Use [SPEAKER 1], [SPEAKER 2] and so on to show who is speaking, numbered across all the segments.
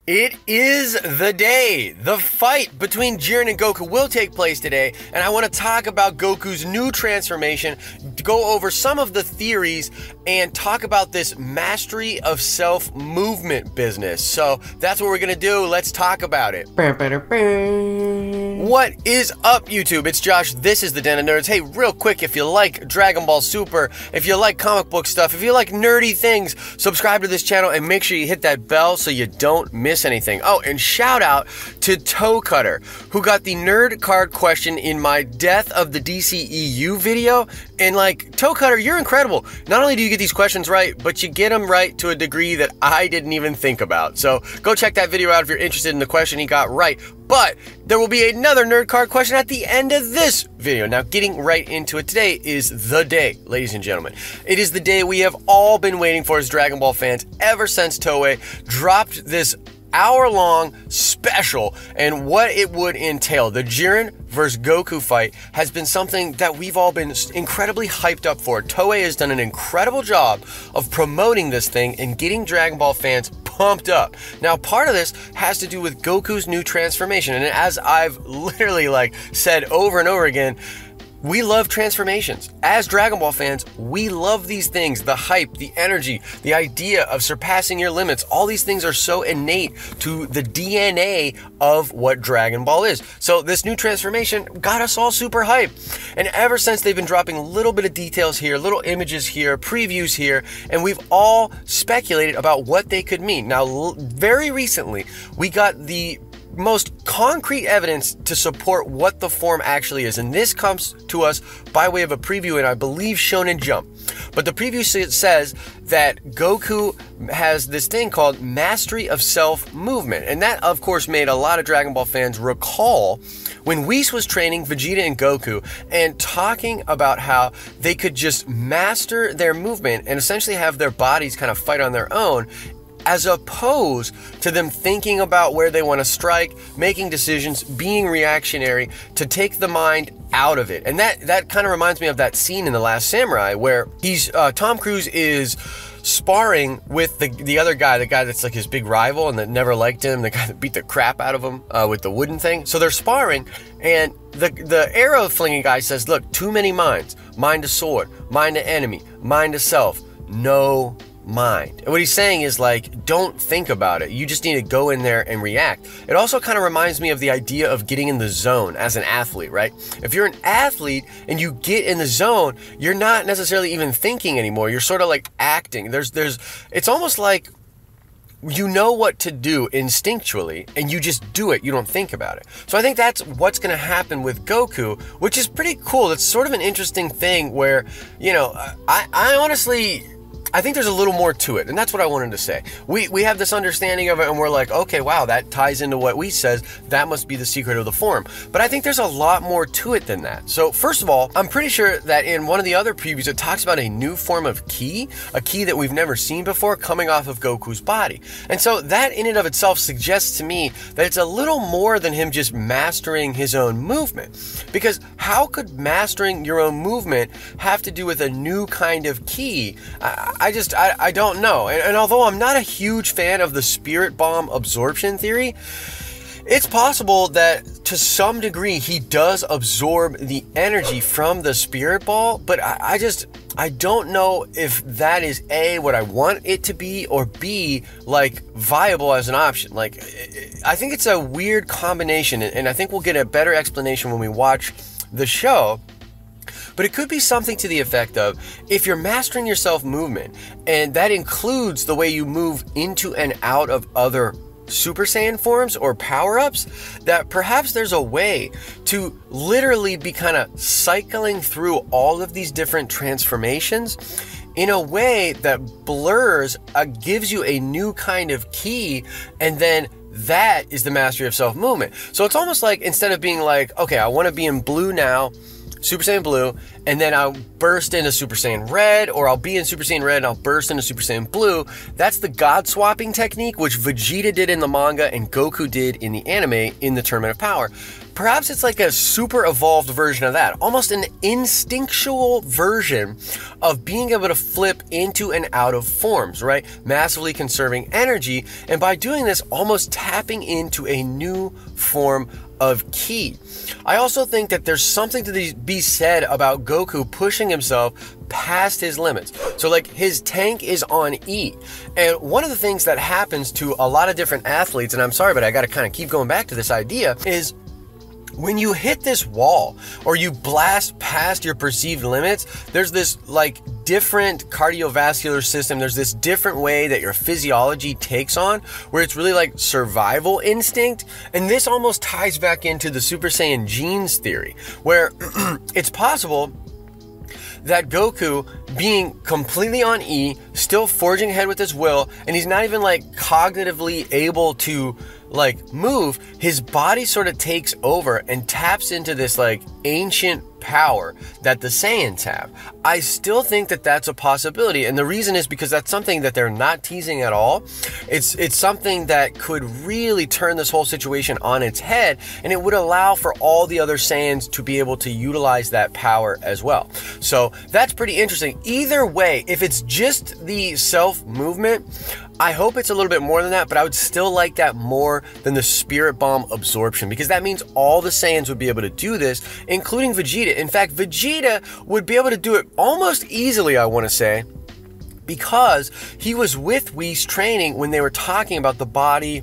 [SPEAKER 1] It is the day. The fight between Jiren and Goku will take place today, and I want to talk about Goku's new transformation, go over some of the theories, and talk about this mastery of self movement business. So that's what we're going to do. Let's talk about it. What is up, YouTube? It's Josh. This is the Den of Nerds. Hey, real quick, if you like Dragon Ball Super, if you like comic book stuff, if you like nerdy things, subscribe to this channel and make sure you hit that bell so you don't miss anything. Oh, and shout out to Toe Cutter, who got the nerd card question in my Death of the DCEU video. And like, Toe Cutter, you're incredible. Not only do you get these questions right, but you get them right to a degree that I didn't even think about. So go check that video out if you're interested in the question he got right. But there will be another nerd card question at the end of this video. Now, getting right into it, today is the day, ladies and gentlemen. It is the day we have all been waiting for as Dragon Ball fans ever since Toei dropped this hour-long special, and what it would entail. The Jiren vs Goku fight has been something that we've all been incredibly hyped up for. Toei has done an incredible job of promoting this thing and getting Dragon Ball fans pumped up. Now, part of this has to do with Goku's new transformation, and as I've literally said over and over again, we love transformations. As Dragon Ball fans, we love these things, the hype, the energy, the idea of surpassing your limits. All these things are so innate to the DNA of what Dragon Ball is. So this new transformation got us all super hyped. And ever since, they've been dropping a little bit of details here, little images here, previews here, and we've all speculated about what they could mean. Now, very recently, we got the most concrete evidence to support what the form actually is, and this comes to us by way of a preview in, I believe, Shonen Jump. But the preview says that Goku has this thing called mastery of self movement, and that of course made a lot of Dragon Ball fans recall when Whis was training Vegeta and Goku and talking about how they could just master their movement and essentially have their bodies kind of fight on their own, as opposed to them thinking about where they want to strike, making decisions, being reactionary, to take the mind out of it. And that kind of reminds me of that scene in The Last Samurai where Tom Cruise is sparring with the other guy, the guy that's like his big rival and that never liked him, the guy that beat the crap out of him with the wooden thing. So they're sparring, and the arrow flinging guy says, look, too many minds. Mind to sword, mind to enemy, mind to self, no mind. And what he's saying is don't think about it. You just need to go in there and react. It also kind of reminds me of the idea of getting in the zone as an athlete, right? If you're an athlete and you get in the zone, you're not necessarily even thinking anymore. You're sort of acting. It's almost like you know what to do instinctually and you just do it. You don't think about it. So I think that's what's going to happen with Goku, which is pretty cool. It's sort of an interesting thing where, I honestly, I think there's a little more to it, and that's what I wanted to say. We have this understanding of it, and we're like, okay, wow, that ties into what Whis says. That must be the secret of the form. But I think there's a lot more to it than that. So first of all, I'm pretty sure that in one of the other previews, it talks about a new form of ki, a ki that we've never seen before coming off of Goku's body. And so that in and of itself suggests to me that it's a little more than him just mastering his own movement. Because how could mastering your own movement have to do with a new kind of ki? I don't know. And although I'm not a huge fan of the spirit bomb absorption theory, it's possible that to some degree he does absorb the energy from the spirit ball, but I don't know if that is A, what I want it to be, or B, viable as an option. I think it's a weird combination, and I think we'll get a better explanation when we watch the show. But it could be something to the effect of, if you're mastering your self-movement, and that includes the way you move into and out of other Super Saiyan forms or power-ups, that perhaps there's a way to literally be kind of cycling through all of these different transformations in a way that blurs, gives you a new kind of ki, and then that is the mastery of self-movement. So it's almost like, instead of being okay, I want to be in blue now, Super Saiyan Blue, and then I'll burst into Super Saiyan Red, or I'll be in Super Saiyan Red and I'll burst into Super Saiyan Blue. That's the god swapping technique, which Vegeta did in the manga and Goku did in the anime in the Tournament of Power. perhaps it's like a super evolved version of that, almost an instinctual version of being able to flip into and out of forms, right? Massively conserving energy, and by doing this, almost tapping into a new form of ki. I also think that there's something to be said about Goku pushing himself past his limits. So like his tank is on E. And one of the things that happens to a lot of different athletes, and I'm sorry, but I got to kind of keep going back to this idea, is when you hit this wall or you blast past your perceived limits, there's this like different cardiovascular system. There's this different way that your physiology takes on, where it's really like survival instinct. And this almost ties back into the Super Saiyan genes theory, where it's possible that Goku, being completely on E, still forging ahead with his will, and he's not even like cognitively able to like move, his body sort of takes over and taps into this like ancient power that the Saiyans have. I still think that that's a possibility, and the reason is because that's something that they're not teasing at all. It's something that could really turn this whole situation on its head, and it would allow for all the other Saiyans to be able to utilize that power as well. So that's pretty interesting. Either way, if it's just the self movement, I hope it's a little bit more than that, but I would still like that more than the Spirit Bomb absorption, because that means all the Saiyans would be able to do this, including Vegeta. In fact, Vegeta would be able to do it almost easily, I want to say, because he was with Whis training when they were talking about the body,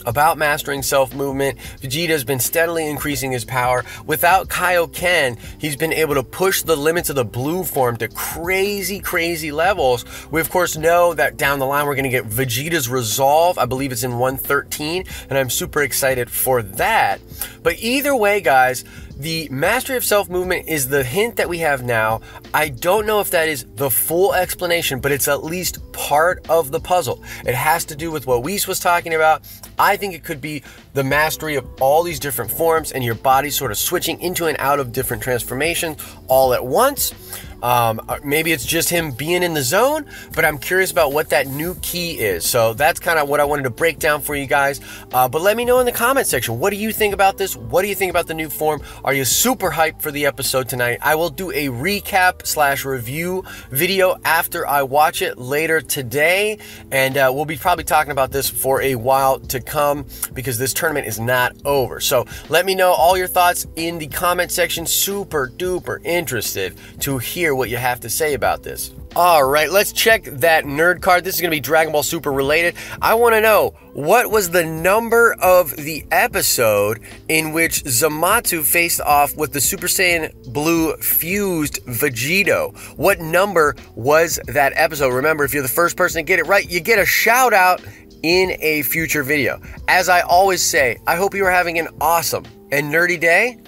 [SPEAKER 1] about mastering self-movement. Vegeta's been steadily increasing his power. Without Kaioken, he's been able to push the limits of the blue form to crazy, crazy levels. We, of course, know that down the line, we're going to get Vegeta's Resolve. I believe it's in 113, and I'm super excited for that. But either way, guys, the mastery of self-movement is the hint that we have now. I don't know if that is the full explanation, but it's at least part of the puzzle. It has to do with what Whis was talking about. I think it could be the mastery of all these different forms and your body sort of switching into and out of different transformations all at once. Maybe it's just him being in the zone, but I'm curious about what that new key is. So that's kind of what I wanted to break down for you guys. But let me know in the comment section, what do you think about this? What do you think about the new form? Are you super hyped for the episode tonight? I will do a recap/review video after I watch it later today. And we'll be probably talking about this for a while to come, because this tournament is not over. So let me know all your thoughts in the comment section. Super duper interested to hear what you have to say about this. All right, let's check that nerd card. This is going to be Dragon Ball Super related. I want to know, what was the number of the episode in which Zamasu faced off with the Super Saiyan Blue fused Vegito? What number was that episode? Remember, if you're the first person to get it right, you get a shout out in a future video. As I always say, I hope you are having an awesome and nerdy day.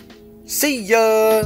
[SPEAKER 1] See ya!